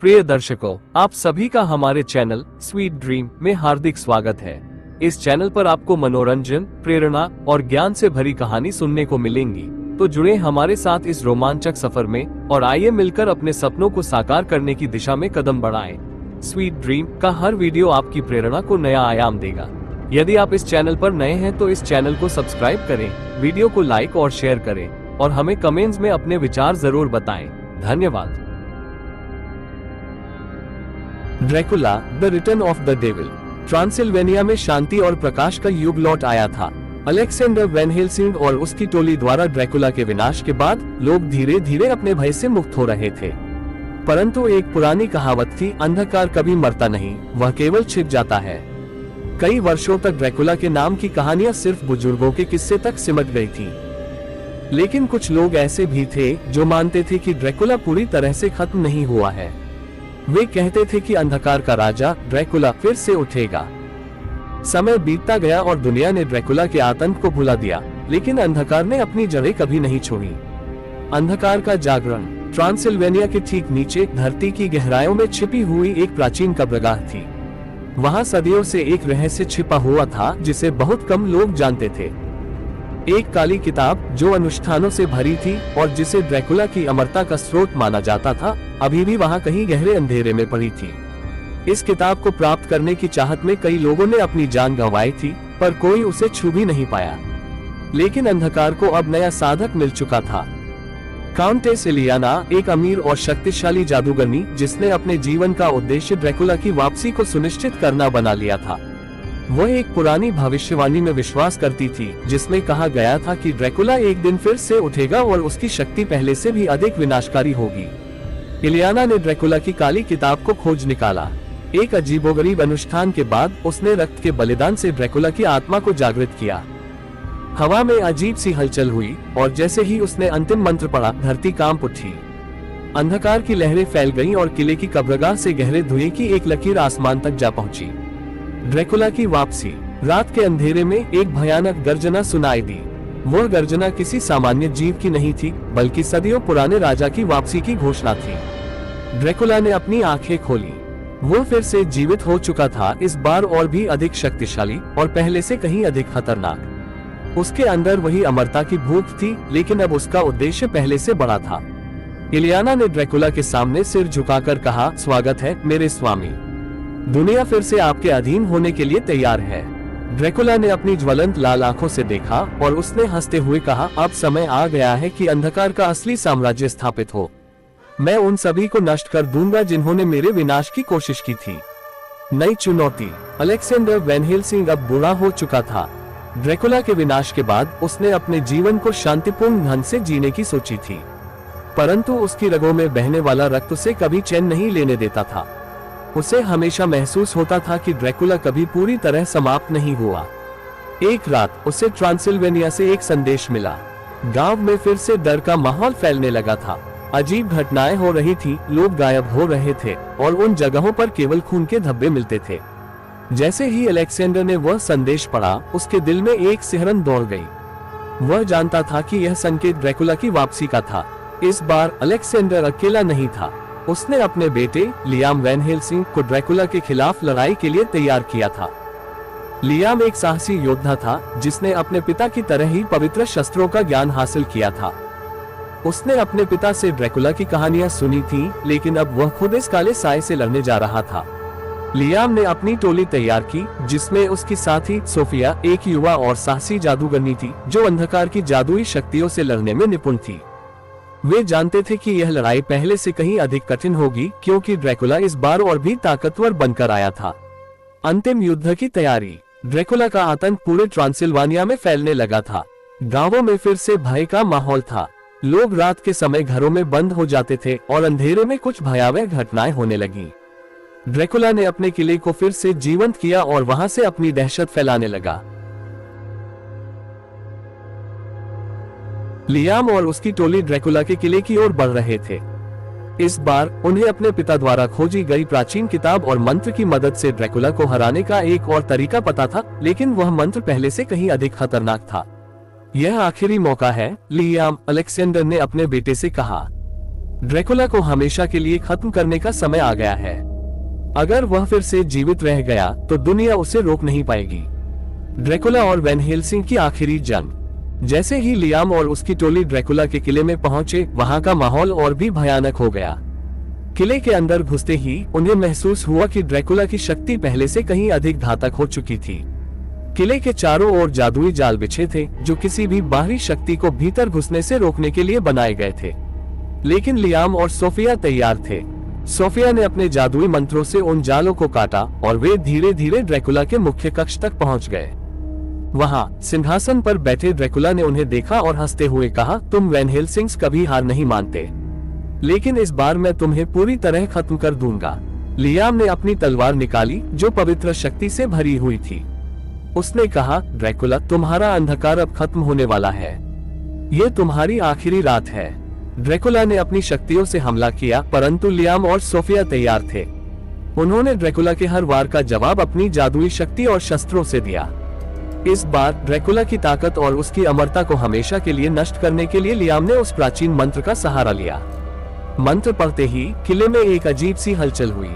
प्रिय दर्शकों, आप सभी का हमारे चैनल स्वीट ड्रीम में हार्दिक स्वागत है। इस चैनल पर आपको मनोरंजन, प्रेरणा और ज्ञान से भरी कहानी सुनने को मिलेंगी। तो जुड़े हमारे साथ इस रोमांचक सफर में और आइए मिलकर अपने सपनों को साकार करने की दिशा में कदम बढ़ाएं। स्वीट ड्रीम का हर वीडियो आपकी प्रेरणा को नया आयाम देगा। यदि आप इस चैनल पर नए हैं तो इस चैनल को सब्सक्राइब करें, वीडियो को लाइक और शेयर करें और हमें कमेंट्स में अपने विचार जरूर बताएं। धन्यवाद। Dracula the return of the devil. Transylvania में शांति और प्रकाश का युग लौट आया था। अलेक्जेंडर वैन हेल्सिंग और उसकी टोली द्वारा ड्रैकुला के विनाश के बाद लोग धीरे धीरे अपने भय से मुक्त हो रहे थे। परंतु एक पुरानी कहावत थी, अंधकार कभी मरता नहीं, वह केवल छिप जाता है। कई वर्षों तक ड्रैकुला के नाम की कहानियां सिर्फ बुजुर्गों के किस्से तक सिमट गई थी। लेकिन कुछ लोग ऐसे भी थे जो मानते थे कि ड्रैकुला पूरी तरह से खत्म नहीं हुआ है। वे कहते थे कि अंधकार का राजा ड्रैकुला फिर से उठेगा। समय बीतता गया और दुनिया ने ड्रैकुला के आतंक को भुला दिया, लेकिन अंधकार ने अपनी जड़ें कभी नहीं छोड़ी। अंधकार का जागरण। ट्रांसिल्वेनिया के ठीक नीचे धरती की गहराइयों में छिपी हुई एक प्राचीन कब्रगाह थी। वहां सदियों से एक रहस्य छिपा हुआ था जिसे बहुत कम लोग जानते थे। एक काली किताब जो अनुष्ठानों से भरी थी और जिसे ड्रैकुला की अमरता का स्रोत माना जाता था, अभी भी वहां कहीं गहरे अंधेरे में पड़ी थी। इस किताब को प्राप्त करने की चाहत में कई लोगों ने अपनी जान गंवाई थी, पर कोई उसे छू भी नहीं पाया। लेकिन अंधकार को अब नया साधक मिल चुका था। काउंटेस इलियाना, एक अमीर और शक्तिशाली जादूगरनी जिसने अपने जीवन का उद्देश्य ड्रैकुला की वापसी को सुनिश्चित करना बना लिया था। वह एक पुरानी भविष्यवाणी में विश्वास करती थी जिसमें कहा गया था कि ड्रैकुला एक दिन फिर से उठेगा और उसकी शक्ति पहले से भी अधिक विनाशकारी होगी। इलियाना ने ड्रैकुला की काली किताब को खोज निकाला। एक अजीबोगरीब अनुष्ठान के बाद उसने रक्त के बलिदान से ड्रैकुला की आत्मा को जागृत किया। हवा में अजीब सी हलचल हुई और जैसे ही उसने अंतिम मंत्र पढ़ा, धरती कांप उठी। अंधकार की लहरें फैल गईं और किले की कब्रगाह से गहरे धुएं की एक लकीर आसमान तक जा पहुंची। ड्रैकुला की वापसी। रात के अंधेरे में एक भयानक गर्जना सुनाई दी। वह गर्जना किसी सामान्य जीव की नहीं थी, बल्कि सदियों पुराने राजा की वापसी की घोषणा थी। ड्रैकुला ने अपनी आंखें खोली। वो फिर से जीवित हो चुका था, इस बार और भी अधिक शक्तिशाली और पहले से कहीं अधिक खतरनाक। उसके अंदर वही अमरता की भूख थी, लेकिन अब उसका उद्देश्य पहले से बड़ा था। इलियाना ने ड्रैकुला के सामने सिर झुकाकर कहा, स्वागत है मेरे स्वामी। दुनिया फिर से आपके अधीन होने के लिए तैयार है। ड्रैकुला ने अपनी ज्वलंत लाल आंखों से देखा और उसने हंसते हुए कहा, अब समय आ गया है कि अंधकार का असली साम्राज्य स्थापित हो। मैं उन सभी को नष्ट कर दूंगा जिन्होंने मेरे विनाश की कोशिश की थी। नई चुनौती। अलेक्जेंडर वैन हेल्सिंग अब बूढ़ा हो चुका था। ड्रैकुला के विनाश के बाद उसने अपने जीवन को शांतिपूर्ण ढंग से जीने की सोची थी, परंतु उसकी रगों में बहने वाला रक्त उसे कभी चैन नहीं लेने देता था। उसे हमेशा महसूस होता था कि ड्रैकुला कभी पूरी तरह समाप्त नहीं हुआ। एक रात उसे ट्रांसिल्वेनिया से एक संदेश मिला। गांव में फिर से डर का माहौल फैलने लगा था। अजीब घटनाएं हो रही थी, लोग गायब हो रहे थे और उन जगहों पर केवल खून के धब्बे मिलते थे। जैसे ही अलेक्जेंडर ने वह संदेश पढ़ा, उसके दिल में एक सिहरन दौड़ गई। वह जानता था कि यह संकेत ड्रैकुला की वापसी का था। इस बार अलेक्जेंडर अकेला नहीं था। उसने अपने बेटे लियाम वैन हेल्सिंग को ड्रैकुला के खिलाफ लड़ाई के लिए तैयार किया था। लियाम एक साहसी योद्धा था जिसने अपने पिता की तरह ही पवित्र शस्त्रों का ज्ञान हासिल किया था। उसने अपने पिता से ड्रैकुला की कहानियां सुनी थी, लेकिन अब वह खुद इस काले साए से लड़ने जा रहा था। लियाम ने अपनी टोली तैयार की जिसमें उसकी साथी सोफिया, एक युवा और साहसी जादूगरनी थी जो अंधकार की जादुई शक्तियों से लड़ने में निपुण थी। वे जानते थे कि यह लड़ाई पहले से कहीं अधिक कठिन होगी, क्योंकि ड्रैकुला इस बार और भी ताकतवर बनकर आया था। अंतिम युद्ध की तैयारी। ड्रैकुला का आतंक पूरे ट्रांसिल्वानिया में फैलने लगा था। गांवों में फिर से भय का माहौल था। लोग रात के समय घरों में बंद हो जाते थे और अंधेरे में कुछ भयावह घटनाएं होने लगी। ड्रैकुला ने अपने किले को फिर से जीवंत किया और वहां से अपनी दहशत फैलाने लगा। लियाम और उसकी टोली ड्रैकुला के किले की ओर बढ़ रहे थे। इस बार उन्हें अपने पिता द्वारा खोजी गई प्राचीन किताब और मंत्र की मदद से ड्रैकुला को हराने का एक और तरीका पता था, लेकिन वह मंत्र पहले से कहीं अधिक खतरनाक था। यह आखिरी मौका है, लियाम, अलेक्जेंडर ने अपने बेटे से कहा। ड्रैकुला को हमेशा के लिए खत्म करने का समय आ गया है। अगर वह फिर से जीवित रह गया तो दुनिया उसे रोक नहीं पाएगी। ड्रैकुला और वैन हेल्सिंग की आखिरी जंग। जैसे ही लियाम और उसकी टोली ड्रैकुला के किले में पहुंचे, वहां का माहौल और भी भयानक हो गया। किले के अंदर घुसते ही उन्हें महसूस हुआ कि ड्रैकुला की शक्ति पहले से कहीं अधिक घातक हो चुकी थी। किले के चारों ओर जादुई जाल बिछे थे, जो किसी भी बाहरी शक्ति को भीतर घुसने से रोकने के लिए बनाए गए थे। लेकिन लियाम और सोफिया तैयार थे। सोफिया ने अपने जादुई मंत्रों से उन जालों को काटा और वे धीरे धीरे ड्रैकुला के मुख्य कक्ष तक पहुंच गए। वहां सिंहासन पर बैठे ड्रैकुला ने उन्हें देखा और हंसते हुए कहा, तुम वैन हेल्सिंग्स कभी हार नहीं मानते, लेकिन इस बार मैं तुम्हें पूरी तरह खत्म कर दूंगा। लियाम ने अपनी तलवार निकाली, जो पवित्र शक्ति से भरी हुई थी। उसने कहा, ड्रैकुला, तुम्हारा अंधकार अब खत्म होने वाला है। ये तुम्हारी आखिरी रात है। ड्रैकुला ने अपनी शक्तियों से हमला किया, परंतु लियाम और सोफिया तैयार थे। उन्होंने ड्रैकुला के हर वार का जवाब अपनी जादुई शक्ति और शस्त्रों से दिया। इस बार ड्रैकुला की ताकत और उसकी अमरता को हमेशा के लिए नष्ट करने के लिए लियाम ने उस प्राचीन मंत्र का सहारा लिया। मंत्र पढ़ते ही किले में एक अजीब सी हलचल हुई।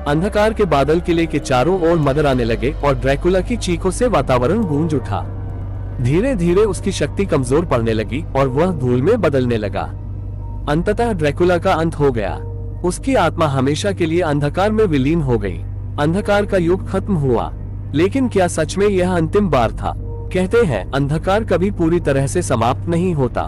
अंधकार के बादल किले के चारों ओर मदर आने लगे और ड्रैकुला की चीखों से वातावरण गूंज उठा। धीरे धीरे उसकी शक्ति कमजोर पड़ने लगी और वह धूल में बदलने लगा। अंततः ड्रैकुला का अंत हो गया। उसकी आत्मा हमेशा के लिए अंधकार में विलीन हो गई। अंधकार का युग खत्म हुआ। लेकिन क्या सच में यह अंतिम बार था? कहते हैं, अंधकार कभी पूरी तरह से समाप्त नहीं होता।